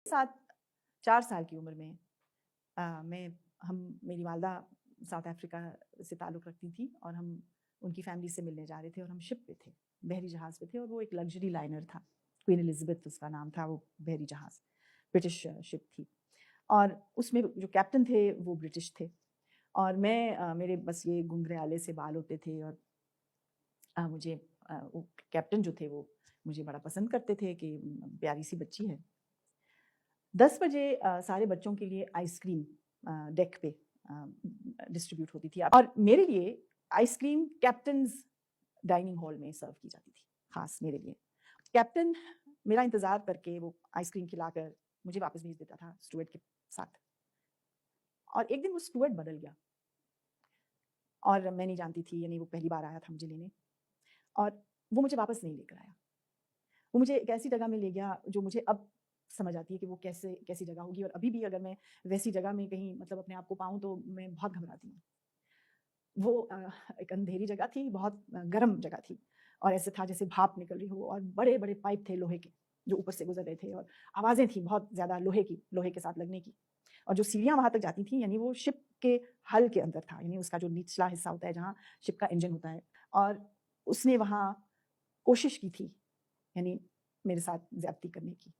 साथ 4 साल की उम्र में मेरी वालदा साउथ अफ्रीका से ताल्लुक़ रखती थी और हम उनकी फैमिली से मिलने जा रहे थे और हम शिप पे थे, बहरी जहाज़ पे थे और वो एक लग्ज़री लाइनर था। क्वीन एलिज़ाबेथ उसका नाम था वो बहरी जहाज़, ब्रिटिश शिप थी और उसमें जो कैप्टन थे वो ब्रिटिश थे और मेरे बस ये घुंघराले से बाल होते थे और मुझे वो कैप्टन जो थे वो मुझे बड़ा पसंद करते थे कि प्यारी सी बच्ची है। 10 बजे सारे बच्चों के लिए आइसक्रीम डेक पे डिस्ट्रीब्यूट होती थी और मेरे लिए आइसक्रीम कैप्टन्स डाइनिंग हॉल में सर्व की जाती थी, खास मेरे लिए। कैप्टन मेरा इंतज़ार करके वो आइसक्रीम खिलाकर मुझे वापस भेज देता था स्टूवर्ड के साथ और एक दिन वो स्टूवर्ड बदल गया और मैं नहीं जानती थी, यानी वो पहली बार आया था मुझे लेने और वो मुझे वापस नहीं लेकर आया। वो मुझे एक ऐसी जगह में ले गया जो मुझे अब समझ आती है कि वो कैसी जगह होगी और अभी भी अगर मैं वैसी जगह में कहीं मतलब अपने आप को पाऊँ तो मैं बहुत घबराती हूँ। वो एक अंधेरी जगह थी, बहुत गर्म जगह थी और ऐसे था जैसे भाप निकल रही हो और बड़े-बड़े पाइप थे लोहे के, जो ऊपर से गुज़र रहे थे और आवाज़ें थी बहुत ज़्यादा लोहे के साथ लगने की। और जो सीढ़ियाँ वहाँ तक जाती थीं, यानी वो शिप के हल के अंदर था, यानी उसका जो निचला हिस्सा होता है, जहाँ शिप का इंजन होता है और उसने वहाँ कोशिश की थी, यानी मेरे साथ ज़्यादती करने की।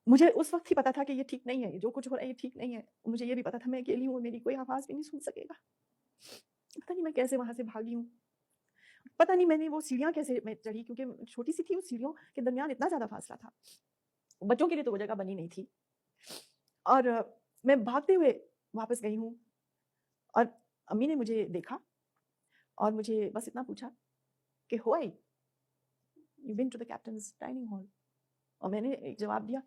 मुझे उस वक़्त ही पता था कि ये ठीक नहीं है, जो कुछ हो रहा है ये ठीक नहीं है। मुझे ये भी पता था मैं अकेली हूँ, मेरी कोई आवाज़ भी नहीं सुन सकेगा। पता नहीं मैं कैसे वहाँ से भागी हूँ। पता नहीं मैंने वो सीढ़ियाँ कैसे मैं चढ़ी क्योंकि छोटी-सी थी, उस सीढ़ियों के दरमियान इतना ज़्यादा फ़ासला था। बच्चों के लिए तो वो जगह बनी नहीं थी और मैं भागते हुए वापस गई हूँ और अम्मी ने मुझे देखा और मुझे बस इतना पूछा कि "why? You been to the captain's dining hall?" और मैंने एक जवाब दिया,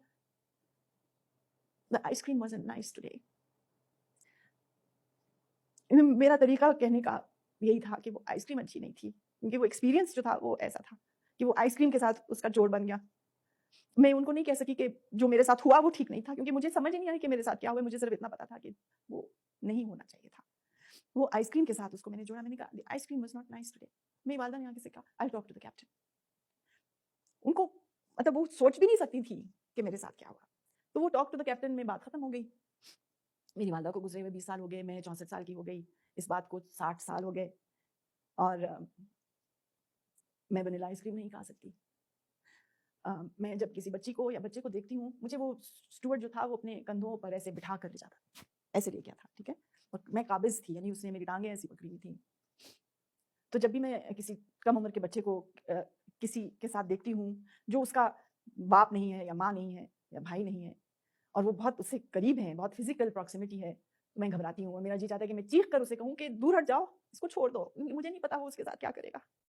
"the ice cream wasn't nice today." मेरा तरीका कहने का यही था कि वो आइसक्रीम अच्छी नहीं थी, क्योंकि वो एक्सपीरियंस जो था वो ऐसा था कि वो आइसक्रीम के साथ उसका जोड़ बन गया। मैं उनको नहीं कह सकी कि जो मेरे साथ हुआ वो ठीक नहीं था क्योंकि मुझे समझ ही नहीं आई कि मेरे साथ क्या हुआ, मुझे सिर्फ इतना पता था कि वो नहीं होना चाहिए था। वो आइसक्रीम के साथ उसको मैंने जोड़ा, मैंने कहा, "the ice cream was not nice today." मेरी वालिदा ने आगे से कहा, "I will talk to the captain." उनको मतलब वो सोच भी नहीं सकती थी कि मेरे साथ क्या हुआ। तो वो टॉक टू द कैप्टन में बात खत्म हो गई। मेरी वालिदा को गुज़रे हुए 20 साल हो गए, मैं 64 साल की हो गई। इस बात को 60 साल हो गए और मैं वैनिला आइसक्रीम नहीं खा सकती। मैं जब किसी बच्ची को या बच्चे को देखती हूँ, मुझे वो स्टूवर्ड जो था वो अपने कंधों पर ऐसे बिठा कर ले जाता, ऐसे ले गया था, ठीक है? और मैं काबिज़ थी, यानी उसने मेरी टाँगें ऐसी पकड़ी हुई थी। तो जब भी मैं किसी कम उम्र के बच्चे को किसी के साथ देखती हूँ, जो उसका बाप नहीं है या माँ नहीं है या भाई नहीं है और वो बहुत उससे करीब है, बहुत फ़िज़िकल प्रॉक्सिमिटी है, तो मैं घबराती हूँ और मेरा जी चाहता है कि मैं चीख कर उसे कहूँ कि दूर हट जाओ, इसको छोड़ दो। मुझे नहीं पता वो उसके साथ क्या करेगा।